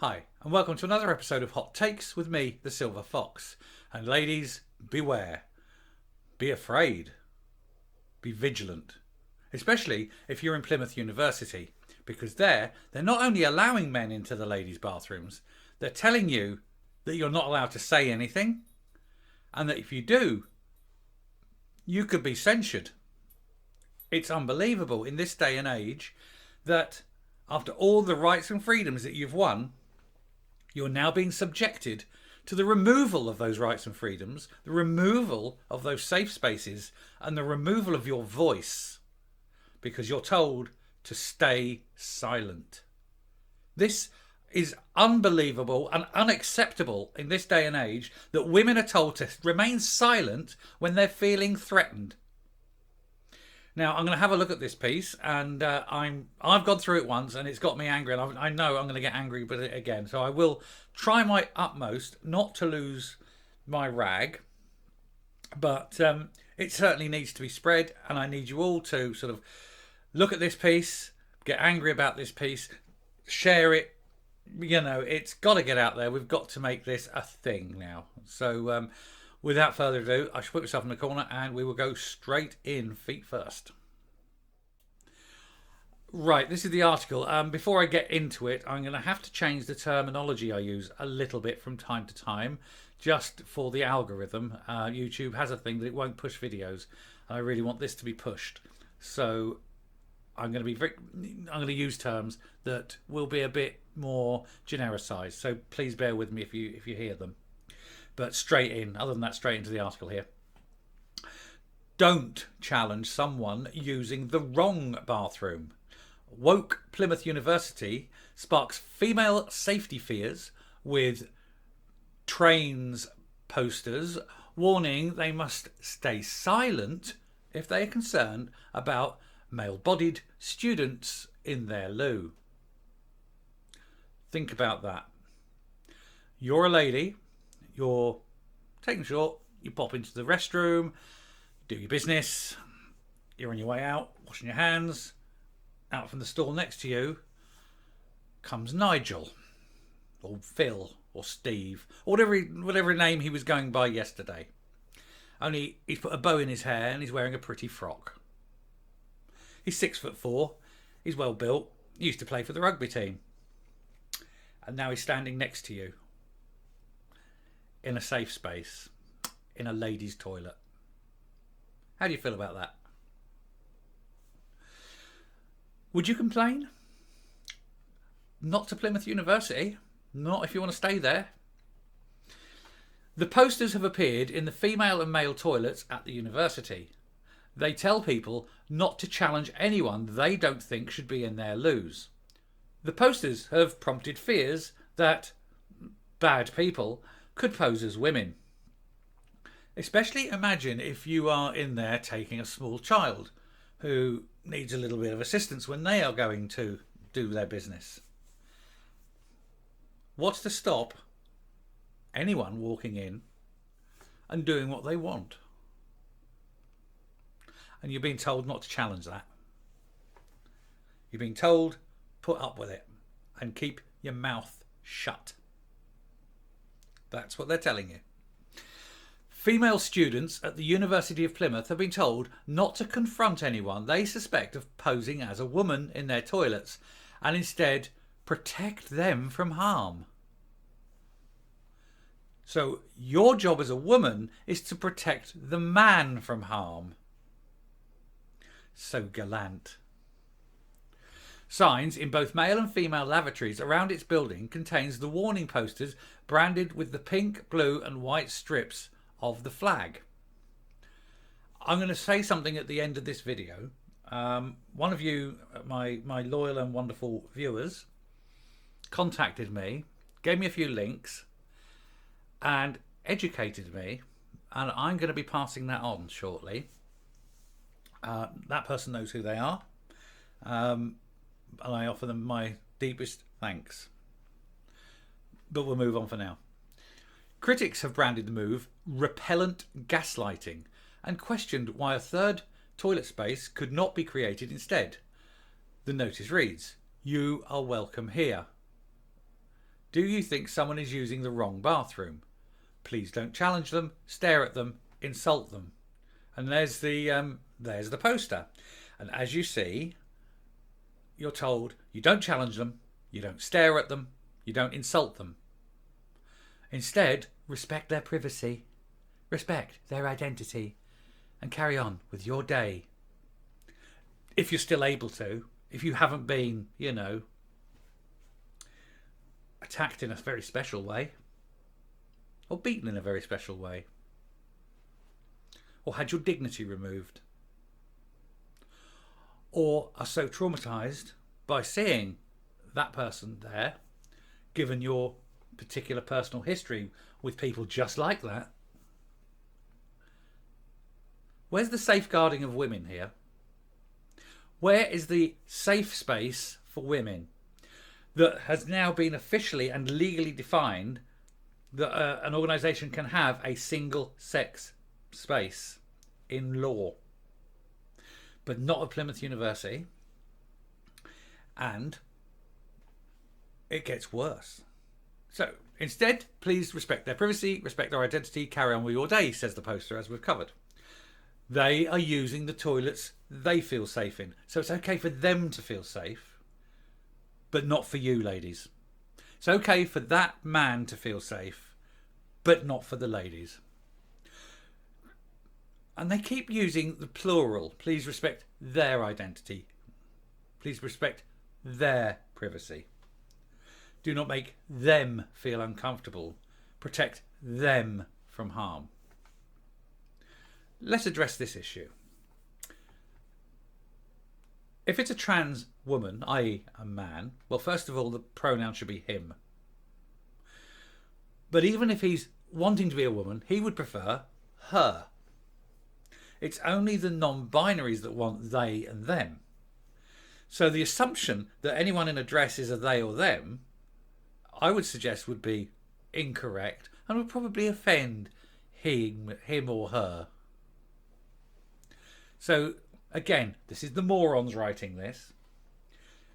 Hi, and welcome to another episode of Hot Takes with me, the Silver Fox. And ladies, beware. Be afraid. Be vigilant. Especially if you're in Plymouth University. Because they're not only allowing men into the ladies' bathrooms, they're telling you that you're not allowed to say anything. And that if you do, you could be censured. It's unbelievable in this day and age that after all the rights and freedoms that you've won, you're now being subjected to the removal of those rights and freedoms, the removal of those safe spaces, and the removal of your voice because you're told to stay silent. This is unbelievable and unacceptable in this day and age that women are told to remain silent when they're feeling threatened. Now, I'm going to have a look at this piece, and I've gone through it once, and it's got me angry, and I know I'm going to get angry with it again. So I will try my utmost not to lose my rag, but it certainly needs to be spread, and I need you all to sort of look at this piece, get angry about this piece, share it. You know, it's got to get out there. We've got to make this a thing now. So without further ado, I should put myself in the corner and we will go straight in feet first. Right, this is the article. Before I get into it, I'm going to have to change the terminology I use a little bit from time to time, just for the algorithm. YouTube has a thing that it won't push videos. I really want this to be pushed. So I'm going to use terms that will be a bit more genericized. So please bear with me if you hear them. But straight in, other than that, straight into the article here. Don't challenge someone using the wrong bathroom. Woke Plymouth University sparks female safety fears with trains posters warning they must stay silent if they are concerned about male-bodied students in their loo. Think about that. You're a lady. You're taking a short, you pop into the restroom, do your business, you're on your way out, washing your hands. Out from the stall next to you comes Nigel, or Phil, or Steve, or whatever name he was going by yesterday. Only he's put a bow in his hair and he's wearing a pretty frock. He's 6'4", he's well built, he used to play for the rugby team. And now he's standing next to you. In a safe space, in a ladies' toilet. How do you feel about that? Would you complain? Not to Plymouth University. Not if you want to stay there. The posters have appeared in the female and male toilets at the university. They tell people not to challenge anyone they don't think should be in their loos. The posters have prompted fears that bad people could pose as women. Especially imagine if you are in there taking a small child who needs a little bit of assistance when they are going to do their business. What's to stop anyone walking in and doing what they want? And you're being told not to challenge that. You're being told put up with it and keep your mouth shut. That's what they're telling you. Female students at the University of Plymouth have been told not to confront anyone they suspect of posing as a woman in their toilets and instead protect them from harm. So your job as a woman is to protect the man from harm. So gallant. Signs in both male and female lavatories around its building contains the warning posters branded with the pink, blue and white strips of the flag. I'm going to say something at the end of this video. One of you, my loyal and wonderful viewers, contacted me, gave me a few links and educated me, and I'm going to be passing that on shortly. That person knows who they are. And I offer them my deepest thanks. But we'll move on for now. Critics have branded the move repellent gaslighting and questioned why a third toilet space could not be created instead. The notice reads, "You are welcome here." Do you think someone is using the wrong bathroom? Please don't challenge them, stare at them, insult them. And there's the poster. And as you see, you're told you don't challenge them, you don't stare at them, you don't insult them. Instead, respect their privacy, respect their identity, and carry on with your day. If you're still able to, if you haven't been, attacked in a very special way, or beaten in a very special way, or had your dignity removed, or are so traumatised by seeing that person there, given your particular personal history with people just like that. Where's the safeguarding of women here? Where is the safe space for women that has now been officially and legally defined that an organisation can have a single sex space in law, but not at Plymouth University? And it gets worse. So instead, please respect their privacy, respect their identity, carry on with your day, says the poster, as we've covered. They are using the toilets they feel safe in. So it's okay for them to feel safe, but not for you, ladies. It's okay for that man to feel safe, but not for the ladies. And they keep using the plural. Please respect their identity. Please respect their privacy. Do not make them feel uncomfortable. Protect them from harm. Let's address this issue. If it's a trans woman, i.e. a man, well, first of all, the pronoun should be him. But even if he's wanting to be a woman, he would prefer her. It's only the non-binaries that want they and them. So the assumption that anyone in a dress is a they or them, I would suggest would be incorrect and would probably offend him or her. So again, this is the morons writing this.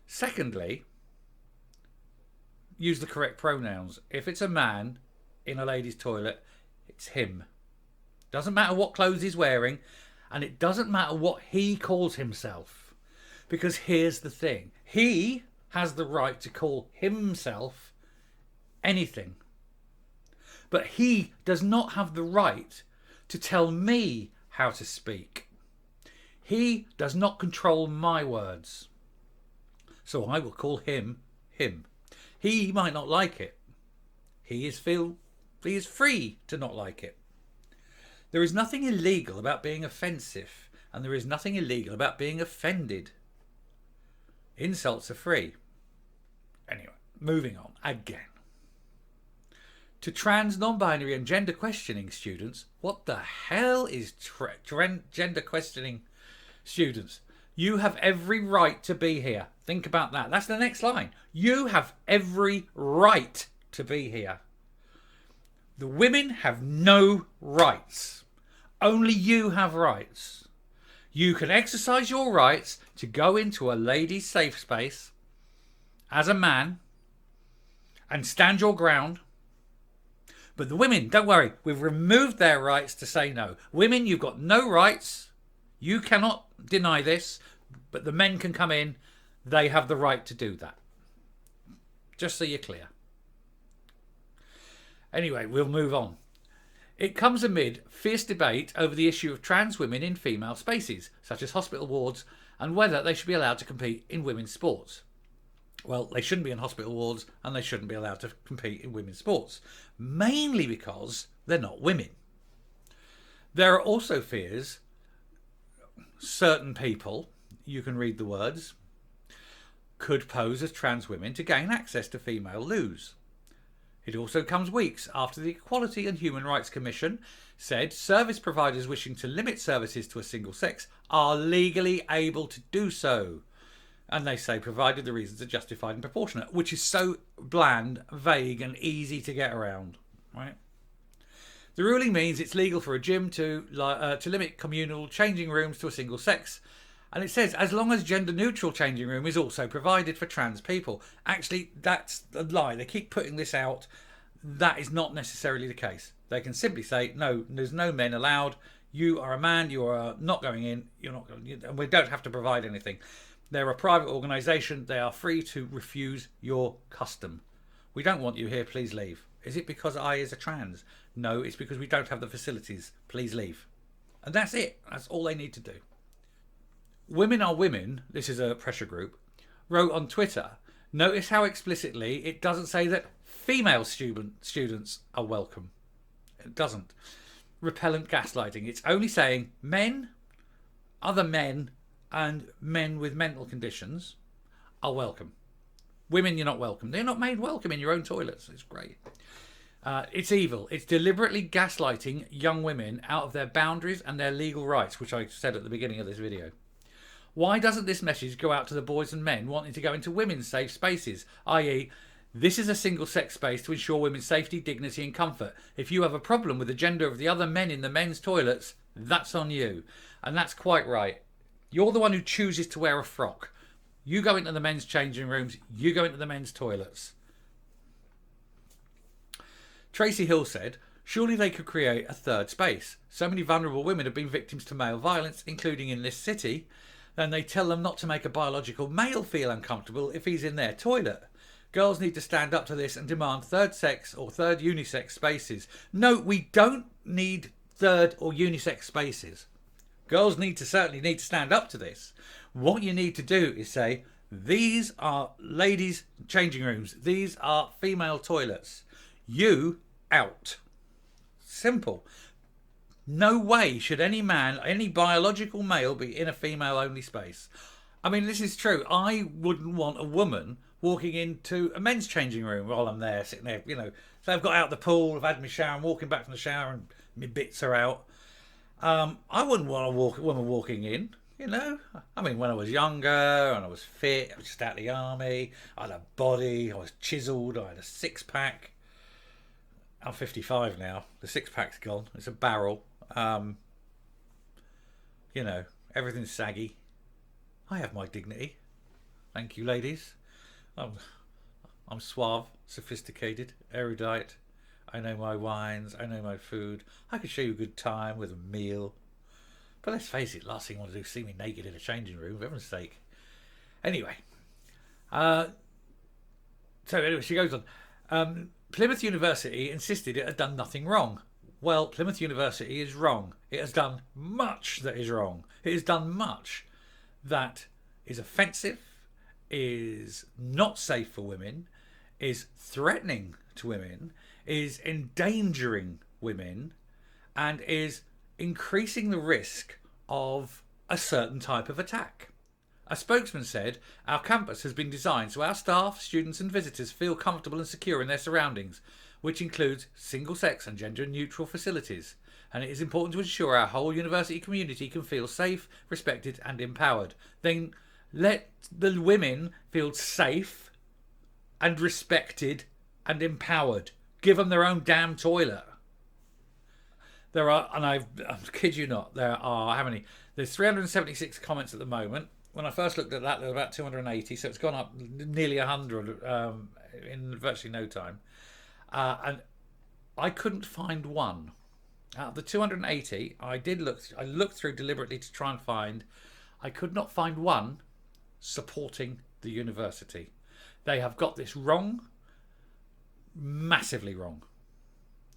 Secondly, use the correct pronouns. If it's a man in a lady's toilet, it's him. Doesn't matter what clothes he's wearing, and it doesn't matter what he calls himself. Because here's the thing. He has the right to call himself anything. But he does not have the right to tell me how to speak. He does not control my words. So I will call him him. He might not like it. He is free to not like it. There is nothing illegal about being offensive, and there is nothing illegal about being offended. Insults are free. Anyway, moving on again. To trans, non-binary and gender questioning students, what the hell is gender questioning students? You have every right to be here. Think about that. That's the next line. You have every right to be here. The women have no rights. Only you have rights. You can exercise your rights to go into a ladies' safe space as a man and stand your ground. But the women, don't worry, we've removed their rights to say no. Women, you've got no rights. You cannot deny this, but the men can come in. They have the right to do that. Just so you're clear. Anyway, we'll move on. It comes amid fierce debate over the issue of trans women in female spaces, such as hospital wards, and whether they should be allowed to compete in women's sports. Well, they shouldn't be in hospital wards and they shouldn't be allowed to compete in women's sports, mainly because they're not women. There are also fears certain people, you can read the words, could pose as trans women to gain access to female loos. It also comes weeks after the Equality and Human Rights Commission said service providers wishing to limit services to a single sex are legally able to do so. And they say provided the reasons are justified and proportionate, which is so bland, vague and easy to get around, right? The ruling means it's legal for a gym to limit communal changing rooms to a single sex, And it says, as long as gender neutral changing room is also provided for trans people. Actually, that's a lie. They keep putting this out. That is not necessarily the case. They can simply say, no, there's no men allowed. You are a man. You are not going in. You're not going, and we don't have to provide anything. They're a private organisation. They are free to refuse your custom. We don't want you here. Please leave. Is it because I is a trans? No, it's because we don't have the facilities. Please leave. And that's it. That's all they need to do. Women Are Women, this is a pressure group, wrote on Twitter, notice how explicitly it doesn't say that female students are welcome. It doesn't. Repellent gaslighting. It's only saying men, other men, and men with mental conditions are welcome. Women, you're not welcome. They're not made welcome in your own toilets. It's great. It's evil. It's deliberately gaslighting young women out of their boundaries and their legal rights, which I said at the beginning of this video. Why doesn't this message go out to the boys and men wanting to go into women's safe spaces, i.e., this is a single-sex space to ensure women's safety, dignity and comfort. If you have a problem with the gender of the other men in the men's toilets, that's on you. And that's quite right. You're the one who chooses to wear a frock. You go into the men's changing rooms, you go into the men's toilets. Tracy Hill said, surely they could create a third space. So many vulnerable women have been victims to male violence, including in this city. Then they tell them not to make a biological male feel uncomfortable if he's in their toilet. Girls need to stand up to this and demand third sex or third unisex spaces. No, we don't need third or unisex spaces. Girls certainly need to stand up to this. What you need to do is say, these are ladies' changing rooms. These are female toilets. You out. Simple. No way should any man, any biological male, be in a female-only space. I mean, this is true. I wouldn't want a woman walking into a men's changing room while I'm there, sitting there, you know. So I've got out the pool, I've had my shower, I'm walking back from the shower and my bits are out. I wouldn't want a woman walking in, you know. I mean, when I was younger and I was fit, I was just out of the army, I had a body, I was chiselled, I had a six-pack. I'm 55 now. The six-pack's gone. It's a barrel. You know, everything's saggy. I have my dignity. Thank you, ladies. I'm suave, sophisticated, erudite. I know my wines. I know my food. I could show you a good time with a meal. But let's face it, last thing I want to do is see me naked in a changing room, for heaven's sake. Anyway. She goes on. Plymouth University insisted it had done nothing wrong. Well, Plymouth University is wrong. It has done much that is wrong. It has done much that is offensive, is not safe for women, is threatening to women, is endangering women, and is increasing the risk of a certain type of attack. A spokesman said, our campus has been designed so our staff, students and visitors feel comfortable and secure in their surroundings, which includes single-sex and gender-neutral facilities. And it is important to ensure our whole university community can feel safe, respected and empowered. Then let the women feel safe and respected and empowered. Give them their own damn toilet. There are, and I kid you not, there are, how many? There's 376 comments at the moment. When I first looked at that, there were about 280, so it's gone up nearly 100 in virtually no time. And I couldn't find one. Out of the 280, I looked through deliberately to try and find, I could not find one supporting the university. They have got this wrong, massively wrong.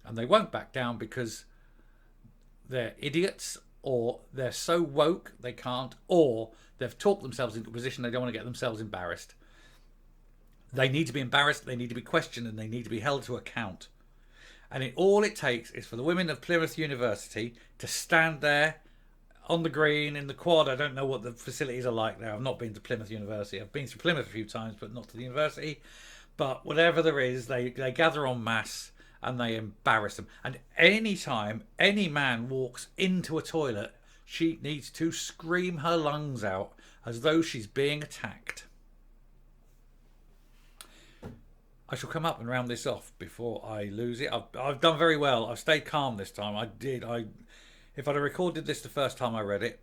And they won't back down because they're idiots, or they're so woke they can't, or they've talked themselves into a position they don't want to get themselves embarrassed. They need to be embarrassed, they need to be questioned, and they need to be held to account. And all it takes is for the women of Plymouth University to stand there on the green, in the quad. I don't know what the facilities are like there. I've not been to Plymouth University. I've been to Plymouth a few times, but not to the university. But whatever there is, they gather en masse and they embarrass them. And any time any man walks into a toilet, she needs to scream her lungs out as though she's being attacked. I shall come up and round this off before I lose it. I've done very well. I've stayed calm this time. If I'd have recorded this the first time I read it,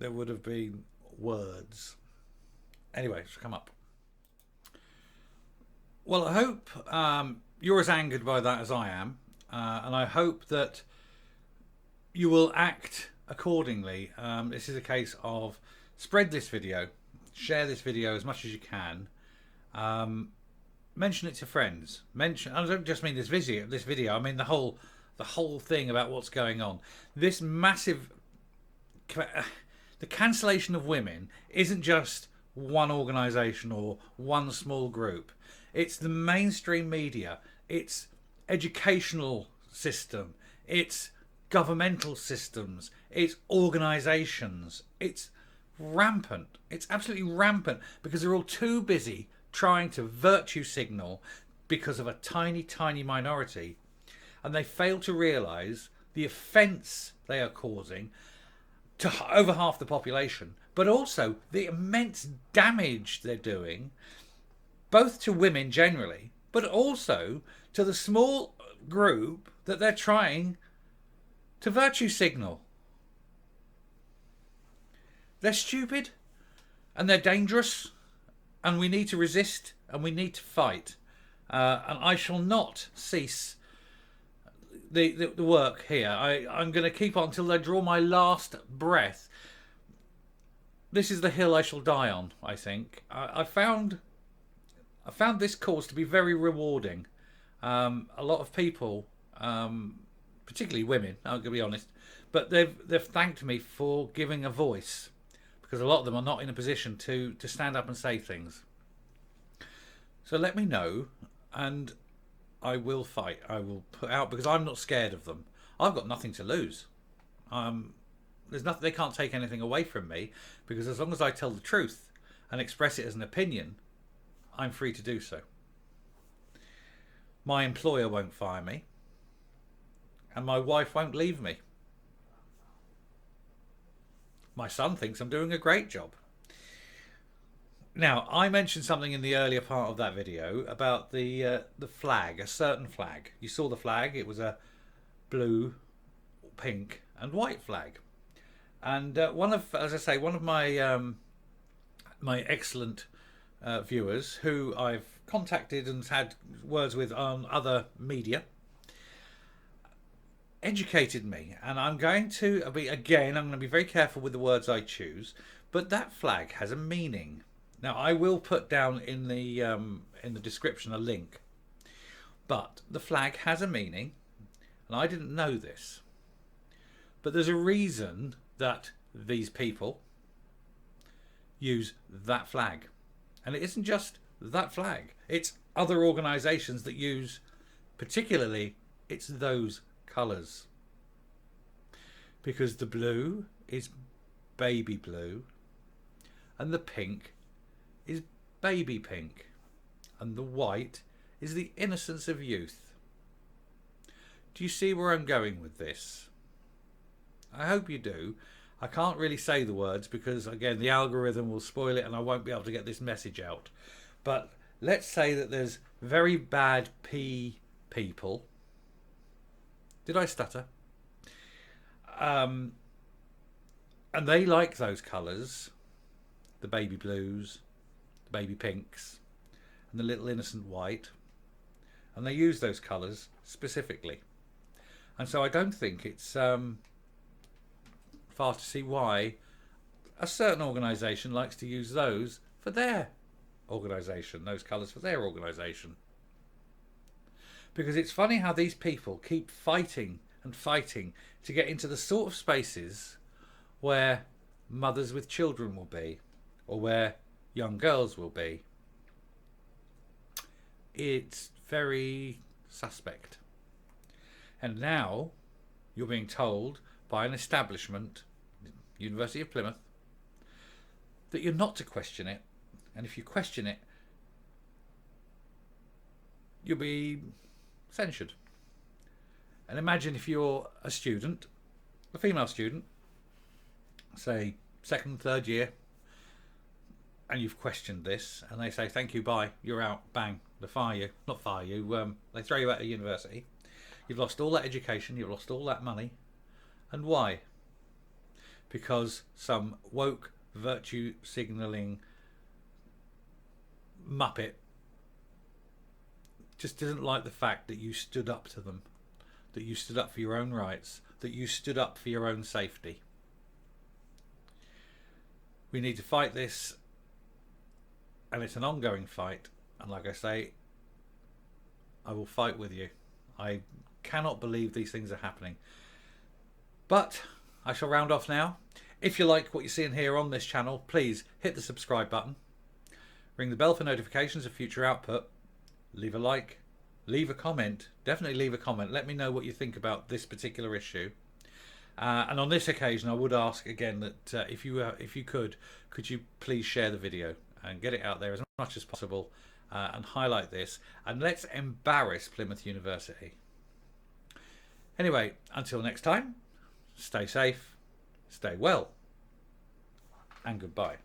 there would have been words. Anyway, it's come up. Well, I hope you're as angered by that as I am, and I hope that you will act accordingly. This is a case of spread this video, share this video as much as you can, mention it to friends. Mention. I don't just mean this video. I mean the whole thing about what's going on. This massive, the cancellation of women isn't just one organisation or one small group. It's the mainstream media. It's educational system. It's governmental systems. It's organisations. It's rampant. It's absolutely rampant because they're all too busy trying to virtue signal because of a tiny, tiny minority, and they fail to realise the offence they are causing to over half the population, but also the immense damage they're doing both to women generally, but also to the small group that they're trying to virtue signal. They're stupid and they're dangerous, and we need to resist and we need to fight. And I shall not cease the work here. I'm going to keep on until I draw my last breath. This is the hill I shall die on, I think. I found this cause to be very rewarding. A lot of people, particularly women, I'm going to be honest, but they've thanked me for giving a voice, because a lot of them are not in a position to stand up and say things. So let me know, and I will fight. I will put out, because I'm not scared of them. I've got nothing to lose. There's nothing. They can't take anything away from me, because as long as I tell the truth and express it as an opinion, I'm free to do so. My employer won't fire me, and my wife won't leave me. My son thinks I'm doing a great job. Now, I mentioned something in the earlier part of that video about the flag, a certain flag. You saw the flag. It was a blue, pink, and white flag. And one of my my excellent viewers, who I've contacted and had words with on other media, educated me, and I'm going to be very careful with the words I choose, but that flag has a meaning. Now, I will put down in the description a link, but the flag has a meaning, and I didn't know this, but there's a reason that these people use that flag, and it isn't just that flag, it's other organisations that use, particularly, it's those colours, because the blue is baby blue, and the pink is baby pink, and the white is the innocence of youth. Do you see where I'm going with this? I hope you do. I can't really say the words because, again, the algorithm will spoil it and I won't be able to get this message out. But let's say that there's very bad people. Did I stutter? And they like those colours, the baby blues, the baby pinks, and the little innocent white, and they use those colours specifically. And so I don't think it's far to see why a certain organisation likes to use those for their organisation, those colours for their organisation. Because it's funny how these people keep fighting and fighting to get into the sort of spaces where mothers with children will be, or where young girls will be. It's very suspect. And now you're being told by an establishment, University of Plymouth, that you're not to question it, and if you question it, you'll be censured. And imagine if you're a student, a female student, say second, third year, and you've questioned this, and they say, thank you, bye, you're out, bang, they fire you. Not fire you, they throw you out of university. You've lost all that education, you've lost all that money. And why? because some woke virtue signalling muppet just didn't like the fact that you stood up to them, that you stood up for your own rights, that you stood up for your own safety. We need to fight this, and it's an ongoing fight. And like I say, I will fight with you. I cannot believe these things are happening. But I shall round off now. If you like what you see and hear on this channel, please hit the subscribe button. Ring the bell for notifications of future output. Leave a like. Leave a comment. Definitely leave a comment. Let me know what you think about this particular issue. And on this occasion, I would ask again that if you could you please share the video and get it out there as much as possible and highlight this. And let's embarrass Plymouth University. Anyway, until next time, stay safe, stay well, and goodbye.